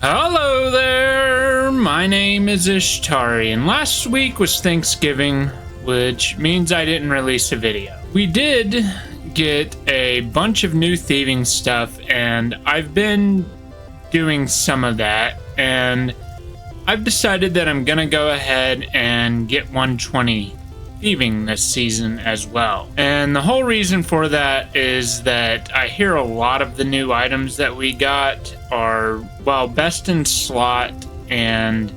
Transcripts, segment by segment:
Hello there, my name is Ishtari, and last week was Thanksgiving, which means I didn't release a video. We did get a bunch of new thieving stuff, and I've been doing some of that, and I've decided that I'm gonna go ahead and get 120 thieving this season as well. And the whole reason for that is that I hear a lot of the new items that we got are, well, best in slot and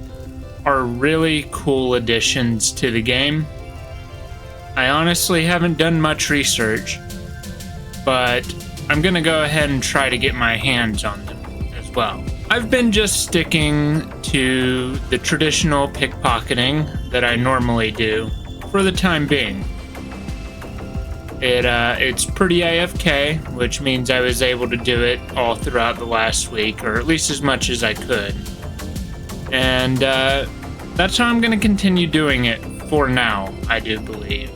are really cool additions to the game. I honestly haven't done much research, but I'm gonna go ahead and try to get my hands on them as well. I've been just sticking to the traditional pickpocketing that I normally do for the time being. It's pretty AFK, which means I was able to do it all throughout the last week, or at least as much as I could. And that's how I'm going to continue doing it for now, I do believe.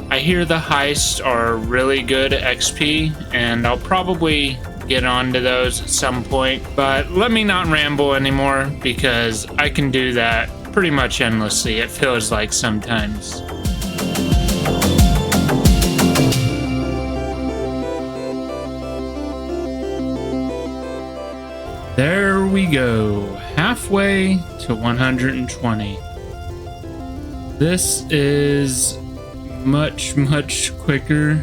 I hear the heists are really good XP, and I'll probably get onto those at some point, but let me not ramble anymore because I can do that pretty much endlessly, it feels like sometimes. There we go, halfway to 120. This is much quicker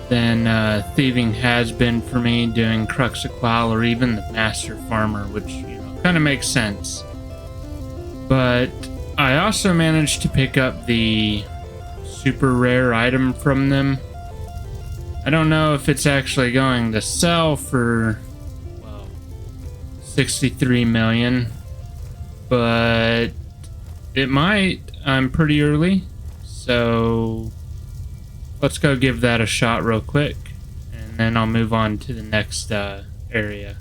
than thieving has been for me doing Crux of Qual or even the Master Farmer, which, you know, kind of makes sense. But I also managed to pick up the super rare item from them. I don't know if it's actually going to sell for, well, 63 million, but it might. I'm pretty early, so let's go give that a shot real quick, and then I'll move on to the next area,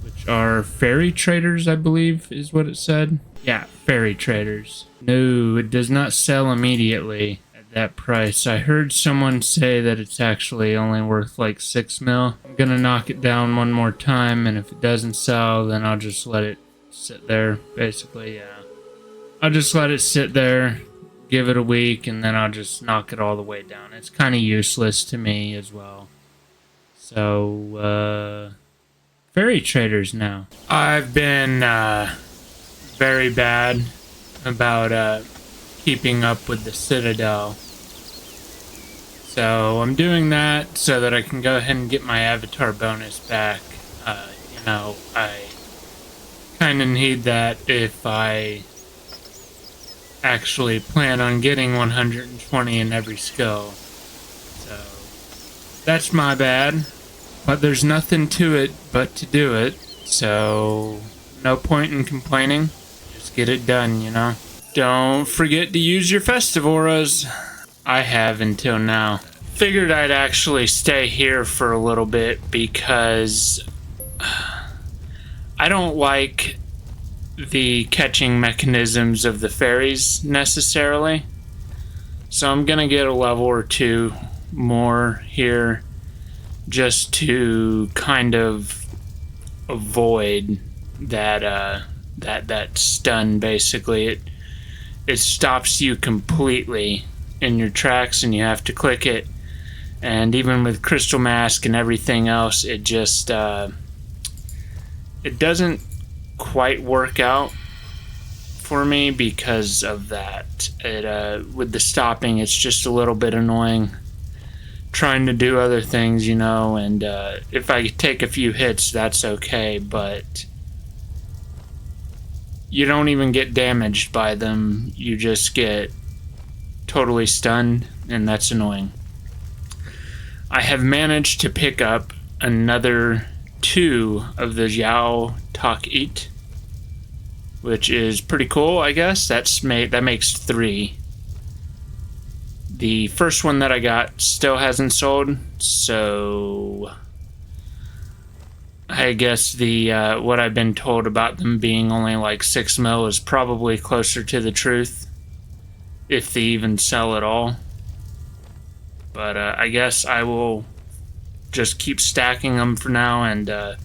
which are fairy traders, I believe is what it said. Yeah, fairy traders. No, it does not sell immediately at that price. I heard someone say that it's actually only worth like 6 mil. I'm gonna knock it down one more time, and if it doesn't sell, then I'll just let it sit there, basically. Yeah, I'll just let it sit there, give it a week, and then I'll just knock it all the way down. It's kind of useless to me as well. So, fairy traders now. I've been very bad about keeping up with the Citadel. So I'm doing that so that I can go ahead and get my avatar bonus back. You know, I kind of need that if I actually plan on getting 120 in every skill. So that's my bad, but there's nothing to it but to do it, so no point in complaining. Just get it done, you know. Don't forget to use your festive auras. I have until now. Figured I'd actually stay here for a little bit because I don't like the catching mechanisms of the fairies necessarily, so I'm gonna get a level or two more here just to kind of avoid that that stun. Basically, it stops you completely in your tracks and you have to click it, and even with Crystal Mask and everything else, it just it doesn't quite work out for me because of that. With the stopping, it's just a little bit annoying trying to do other things, you know, and if I take a few hits, that's okay, but you don't even get damaged by them, you just get totally stunned, and that's annoying. I have managed to pick up another 2 of the Yao Tak Eat, which is pretty cool, I guess. That makes 3. The first one that I got still hasn't sold, so I guess the what I've been told about them being only like 6 mil is probably closer to the truth, if they even sell at all. But I guess I will just keep stacking them for now and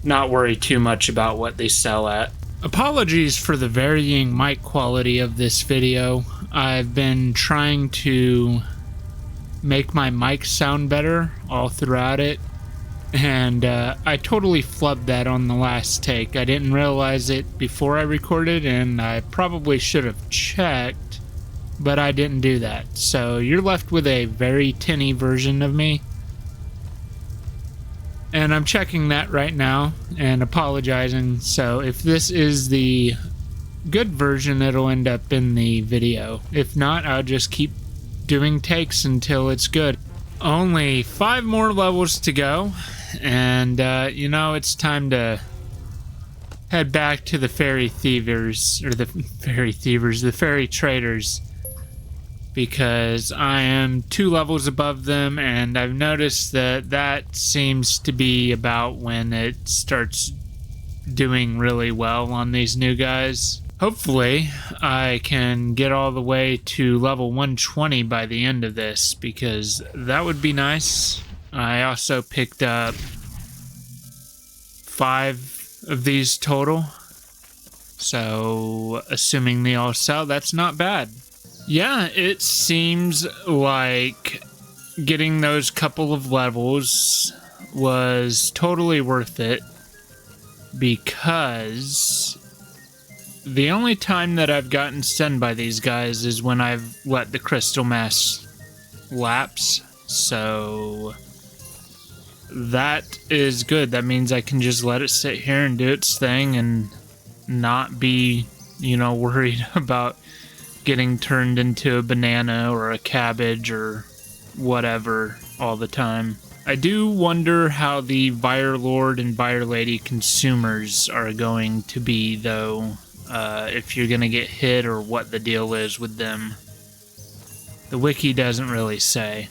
not worry too much about what they sell at. Apologies for the varying mic quality of this video. I've been trying to make my mic sound better all throughout it, and I totally flubbed that on the last take. I didn't realize it before I recorded, and I probably should have checked, but I didn't do that. So you're left with a very tinny version of me. And I'm checking that right now and apologizing. So if this is the good version, it'll end up in the video. If not, I'll just keep doing takes until it's good. Only 5 more levels to go. And, you know, it's time to head back to the fairy thievers, or the fairy traders. Because I am 2 levels above them, and I've noticed that that seems to be about when it starts doing really well on these new guys. Hopefully, I can get all the way to level 120 by the end of this, because that would be nice. I also picked up 5 of these total, so assuming they all sell, that's not bad. Yeah, it seems like getting those couple of levels was totally worth it, because the only time that I've gotten stunned by these guys is when I've let the crystal mass lapse, so that is good. That means I can just let it sit here and do its thing and not be, you know, worried about getting turned into a banana or a cabbage or whatever all the time. I do wonder how the Fire Lord and Fire Lady consumers are going to be, though, if you're going to get hit or what the deal is with them. The wiki doesn't really say.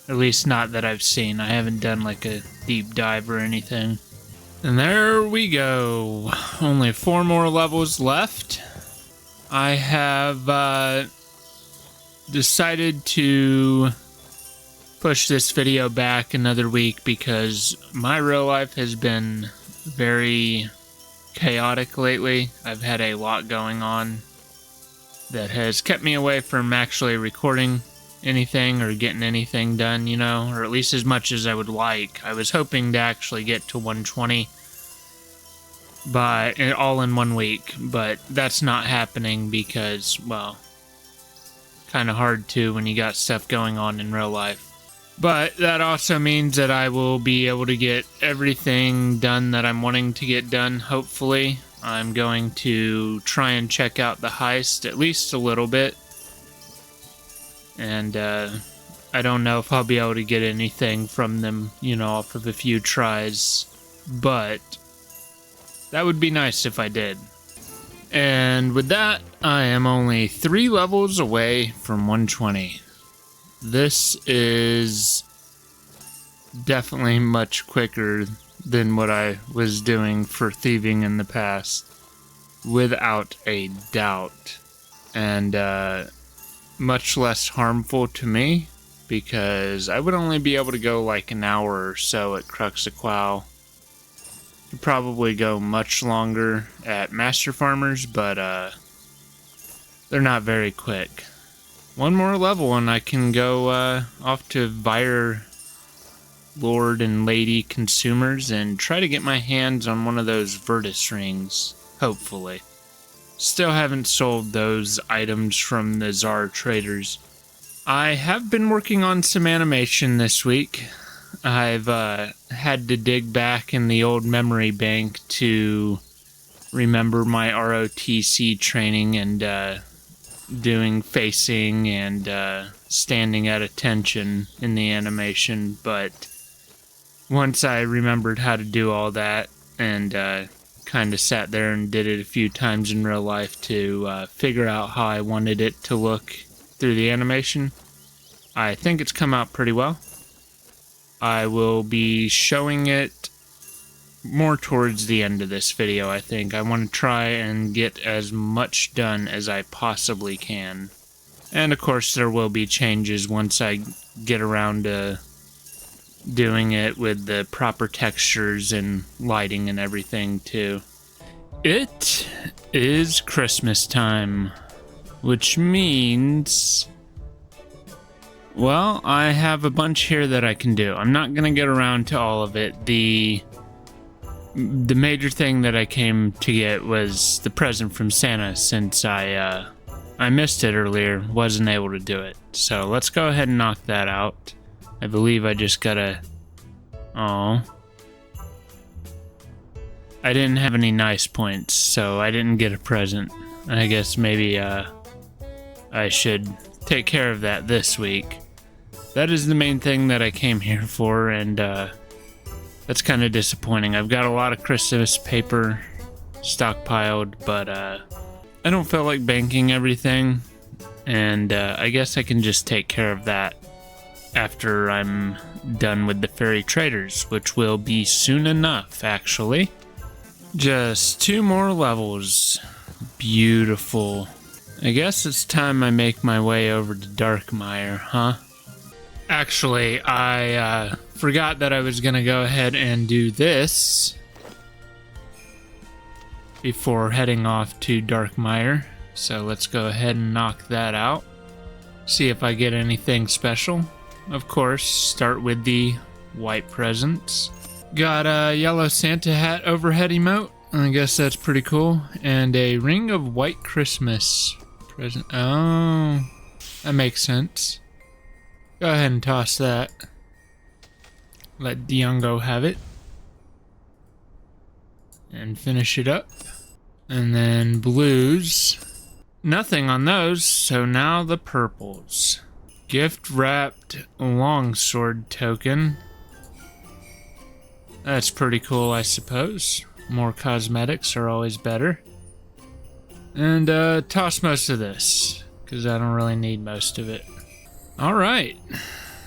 At least not that I've seen. I haven't done like a deep dive or anything. And there we go. Only 4 more levels left. I have decided to push this video back another week because my real life has been very chaotic lately. I've had a lot going on that has kept me away from actually recording anything or getting anything done, you know, or at least as much as I would like. I was hoping to actually get to 120. But all in 1 week, but that's not happening because, well, kind of hard to when you got stuff going on in real life. But that also means that I will be able to get everything done that I'm wanting to get done, hopefully. I'm going to try and check out the heist at least a little bit. And I don't know if I'll be able to get anything from them, you know, off of a few tries, but that would be nice if I did. And with that, I am only 3 levels away from 120. This is definitely much quicker than what I was doing for thieving in the past, without a doubt. And much less harmful to me, because I would only be able to go like an hour or so at Crux of Qual. Could probably go much longer at Master Farmers, but they're not very quick. 1 more level and I can go off to Fire Lord and Lady consumers and try to get my hands on one of those Virtus rings, hopefully. Still haven't sold those items from the Czar traders. I have been working on some animation this week. I've had to dig back in the old memory bank to remember my ROTC training and doing facing and standing at attention in the animation, but once I remembered how to do all that and kind of sat there and did it a few times in real life to figure out how I wanted it to look through the animation, I think it's come out pretty well. I will be showing it more towards the end of this video, I think. I want to try and get as much done as I possibly can. And of course there will be changes once I get around to doing it with the proper textures and lighting and everything too. It is Christmas time, which means, well, I have a bunch here that I can do. I'm not gonna get around to all of it. The major thing that I came to get was the present from Santa, since I missed it earlier, wasn't able to do it. So let's go ahead and knock that out. I believe I just gotta... Oh. I didn't have any nice points, so I didn't get a present. I guess maybe I should take care of that this week. That is the main thing that I came here for, and that's kind of disappointing. I've got a lot of Christmas paper stockpiled, but I don't feel like banking everything, and I guess I can just take care of that after I'm done with the fairy traders, which will be soon enough, actually. Just 2 more levels. Beautiful. I guess it's time I make my way over to Darkmire, huh? Actually, I forgot that I was gonna go ahead and do this before heading off to Darkmire. So let's go ahead and knock that out. See if I get anything special. Of course, start with the white presents. Got a yellow Santa hat overhead emote. I guess that's pretty cool. And a ring of white Christmas present. Oh, that makes sense. Go ahead and toss that. Let Diongo have it. And finish it up. And then blues. Nothing on those, so now the purples. Gift wrapped longsword token. That's pretty cool, I suppose. More cosmetics are always better. And toss most of this, because I don't really need most of it. Alright.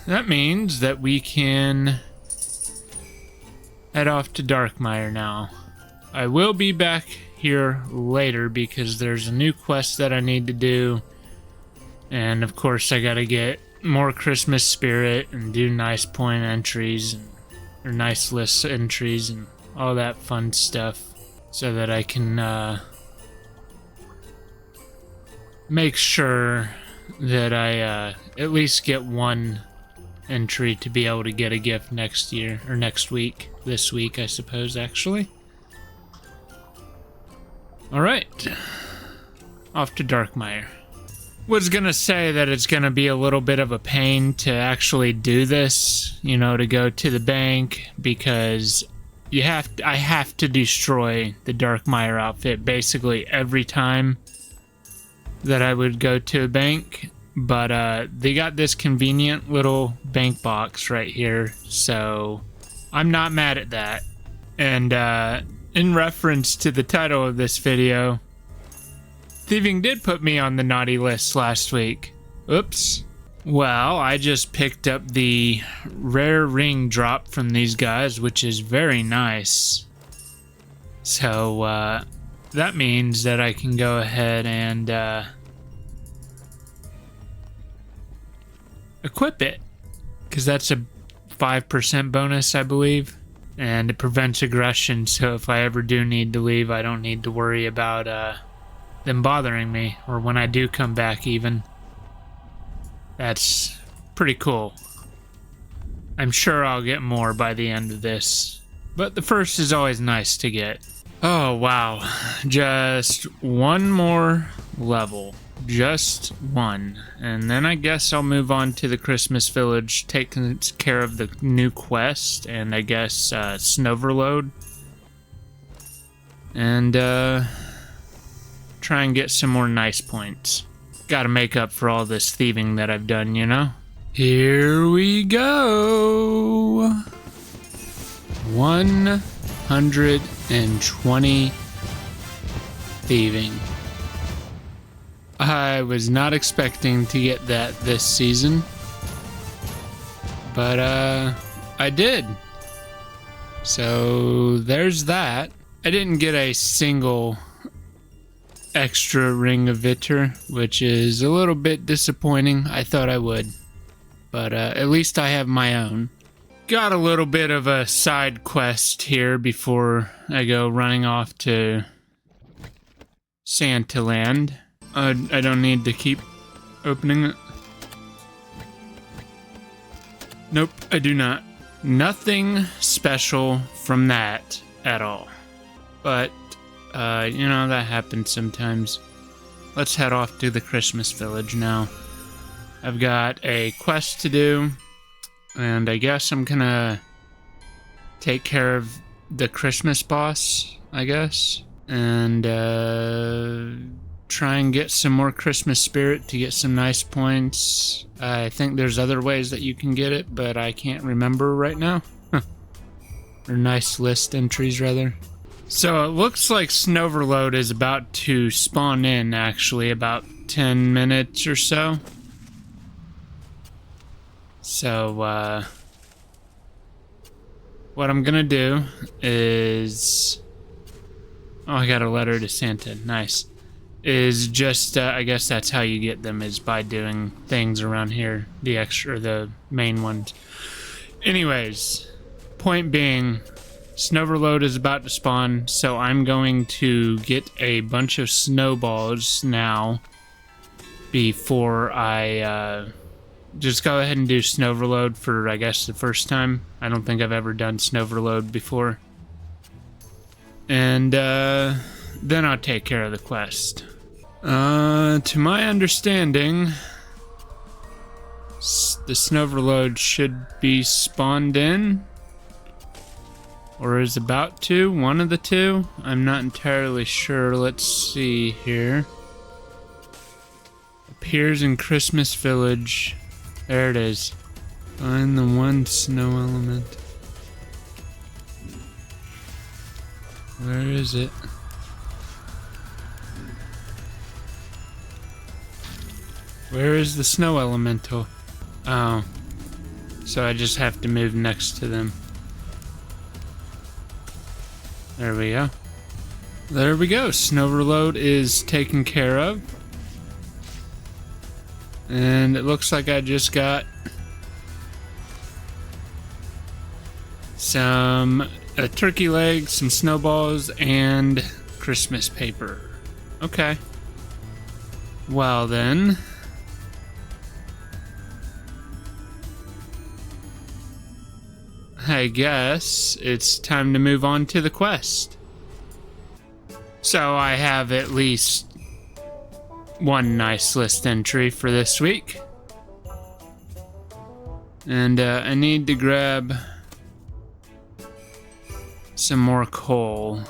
That means that we can head off to Darkmire now. I will be back here later because there's a new quest that I need to do. And of course I gotta get more Christmas spirit and do nice point entries, or nice list entries and all that fun stuff, so that I can make sure that I at least get one entry to be able to get a gift next year, or next week. This week, I suppose, actually. Alright. Off to Darkmire. Was gonna say that it's gonna be a little bit of a pain to actually do this, you know, to go to the bank, because I have to destroy the Darkmire outfit basically every time that I would go to a bank. But they got this convenient little bank box right here, so I'm not mad at that. And in reference to the title of this video, Thieving did put me on the naughty list last week. Oops. Well, I just picked up the rare ring drop from these guys, which is very nice. So that means that I can go ahead and equip it, because that's a 5% bonus, I believe, and it prevents aggression, so if I ever do need to leave, I don't need to worry about them bothering me, or when I do come back even. That's pretty cool. I'm sure I'll get more by the end of this, but the first is always nice to get. Oh wow, just one more level. Just one. And then I guess I'll move on to the Christmas Village, taking care of the new quest, and I guess Snoverload. And try and get some more nice points. Gotta make up for all this thieving that I've done, you know? Here we go! 120 thieving. I was not expecting to get that this season, but I did. So there's that. I didn't get a single extra Ring of Vitor, which is a little bit disappointing. I thought I would, but at least I have my own. got a little bit of a side quest here before I go running off to Santa Land. I don't need to keep opening it. Nope, I do not. Nothing special from that at all. But, you know, that happens sometimes. Let's head off to the Christmas village now. I've got a quest to do, and I guess I'm gonna take care of the Christmas boss, I guess, and try and get some more Christmas spirit to get some nice points. I think there's other ways that you can get it, but I can't remember right now. Or nice list entries, rather. So it looks like Snoverload is about to spawn in, actually, about 10 minutes or so. So, what I'm gonna do is... Oh, I got a letter to Santa. Nice. Is just, I guess that's how you get them, is by doing things around here. The extra, the main ones. Anyways, point being, Snoverload is about to spawn, so I'm going to get a bunch of snowballs now before I, just go ahead and do Snoverload for, I guess, the first time. I don't think I've ever done Snoverload before. And, then I'll take care of the quest. To my understanding, the Snoverload should be spawned in, or is about to, one of the two. I'm not entirely sure. Let's see here. Appears in Christmas Village. There it is. Find the one snow element. Where is it? Where is the snow elemental? Oh. So I just have to move next to them. There we go. There we go. Snoverload is taken care of. And it looks like I just got a turkey leg, some snowballs, and Christmas paper. Okay. Well then... I guess it's time to move on to the quest. So I have at least one nice list entry for this week. And I need to grab some more coal.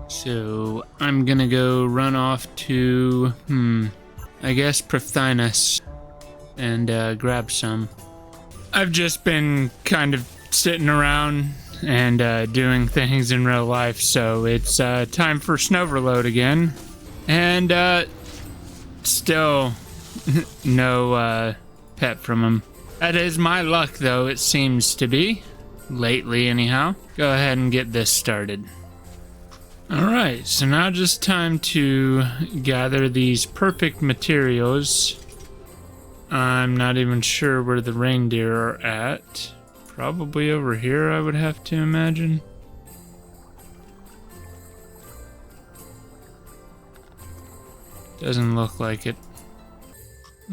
So I'm gonna go run off to, I guess Prothinus and grab some. I've just been kind of sitting around and doing things in real life, so it's time for Snoverload again. And still no pet from him. That is my luck, though, it seems to be. Lately, anyhow. Go ahead and get this started. Alright, so now just time to gather these perfect materials. I'm not even sure where the reindeer are at. Probably over here, I would have to imagine. Doesn't look like it.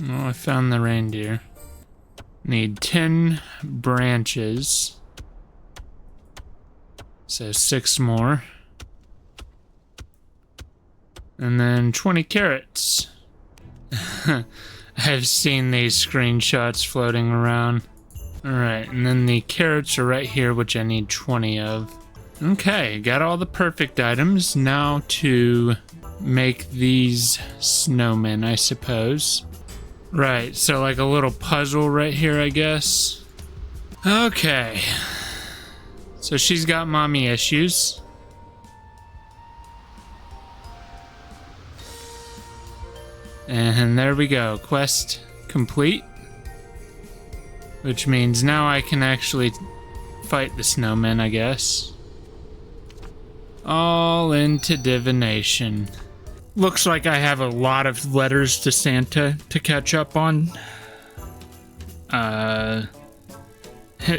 Oh, I found the reindeer. Need 10 branches. So 6 more. And then 20 carrots. I've seen these screenshots floating around. Alright, and then the carrots are right here, which I need 20 of. Okay, got all the perfect items. Now to make these snowmen, I suppose. Right, so like a little puzzle right here, I guess. Okay. So she's got mommy issues. And there we go, quest complete. Which means now I can actually fight the snowmen, I guess. All into divination. Looks like I have a lot of letters to Santa to catch up on.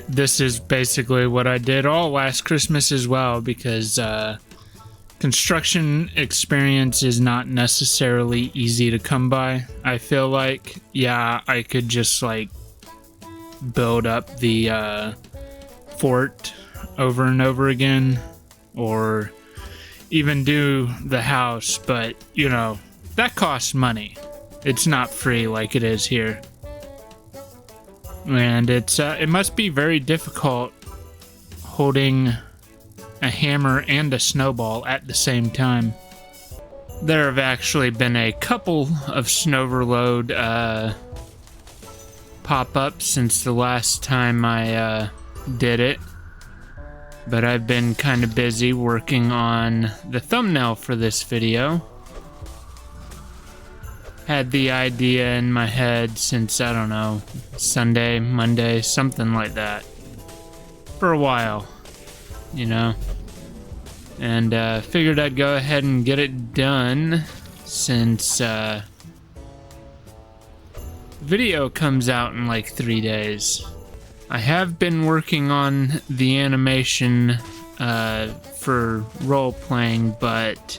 this is basically what I did all last Christmas as well, because construction experience is not necessarily easy to come by. I feel like, yeah, I could just like build up the fort over and over again, or even do the house, but you know, that costs money. It's not free like it is here. And it must be very difficult holding a hammer and a snowball at the same time. There have actually been a couple of Snowverload pop-ups since the last time I did it, but I've been kind of busy working on the thumbnail for this video. Had the idea in my head since, I don't know, Sunday, Monday, something like that, for a while, you know, and figured I'd go ahead and get it done since video comes out in like 3 days. I have been working on the animation for role-playing, but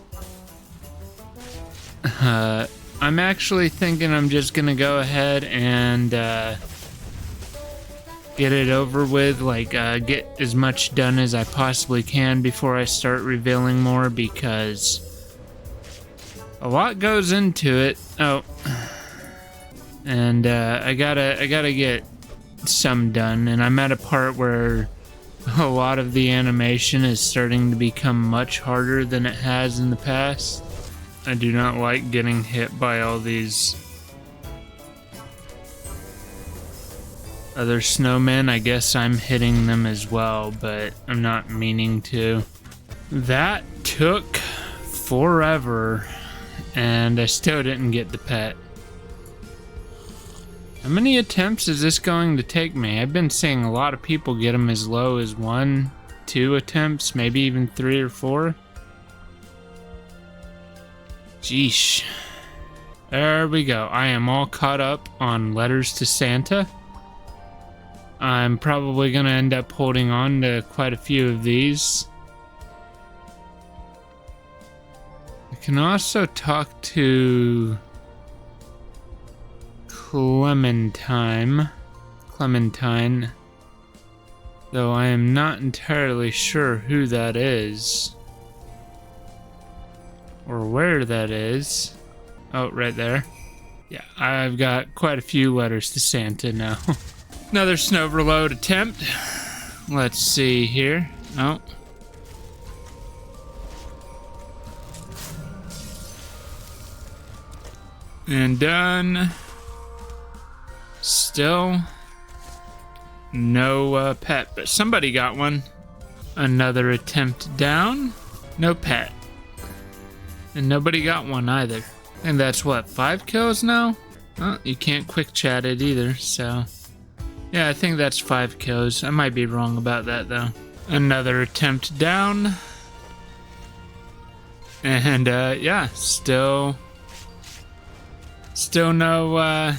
I'm actually thinking I'm just gonna go ahead and get it over with, like get as much done as I possibly can before I start revealing more, because a lot goes into it. Oh, and I gotta get some done, and I'm at a part where a lot of the animation is starting to become much harder than it has in the past. I do not like getting hit by all these other snowmen. I guess I'm hitting them as well, but I'm not meaning to. That took forever, and I still didn't get the pet. How many attempts is this going to take me? I've been seeing a lot of people get them as low as 1, 2 attempts, maybe even 3 or 4. Jeesh. There we go. I am all caught up on letters to Santa. I'm probably going to end up holding on to quite a few of these. I can also talk to Clementine, though I am not entirely sure who that is or where that is. Oh, right there. Yeah, I've got quite a few letters to Santa now. Another Snowverload attempt. Let's see here. Oh. And done. Still no pet, but somebody got one. Another attempt down. No pet. And nobody got one either. And that's what, 5 kills now? Oh, you can't quick chat it either, so. Yeah, I think that's 5 kills. I might be wrong about that though. Another attempt down. And yeah, still no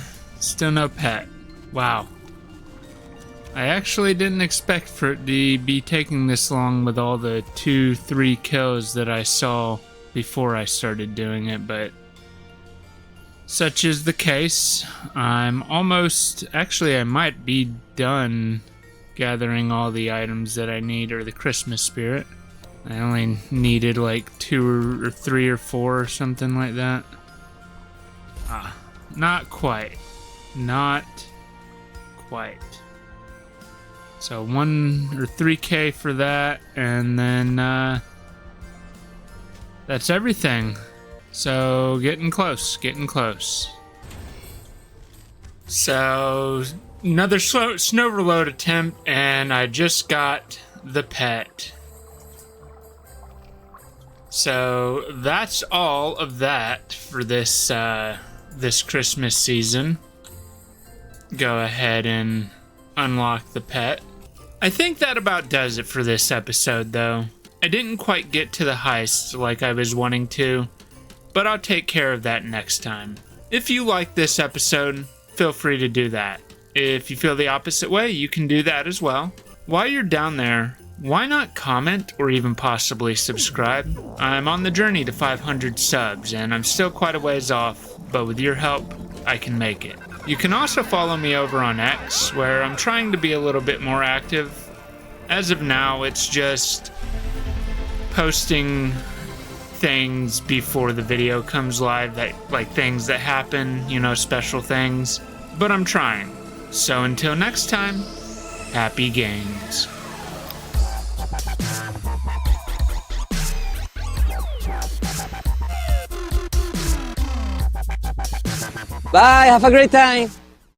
pet. Wow. I actually didn't expect for it to be taking this long with all the 2-3 kills that I saw before I started doing it, but such is the case. I'm almost, actually I might be done gathering all the items that I need, or the Christmas spirit. I only needed like 2 or 3 or 4 or something like that. Ah, not quite. Not quite. So 1 or 3K for that, and then that's everything. So getting close, getting close. So another Snowverload attempt, and I just got the pet. So that's all of that for this this Christmas season. Go ahead and unlock the pet. I think that about does it for this episode though. I didn't quite get to the heist like I was wanting to, but I'll take care of that next time. If you like this episode, feel free to do that. If you feel the opposite way, you can do that as well. While you're down there, why not comment or even possibly subscribe? I'm on the journey to 500 subs and I'm still quite a ways off, but with your help, I can make it. You can also follow me over on X, where I'm trying to be a little bit more active. As of now, it's just posting things before the video comes live, like things that happen, you know, special things. But I'm trying. So until next time, happy games. Bye, have a great time.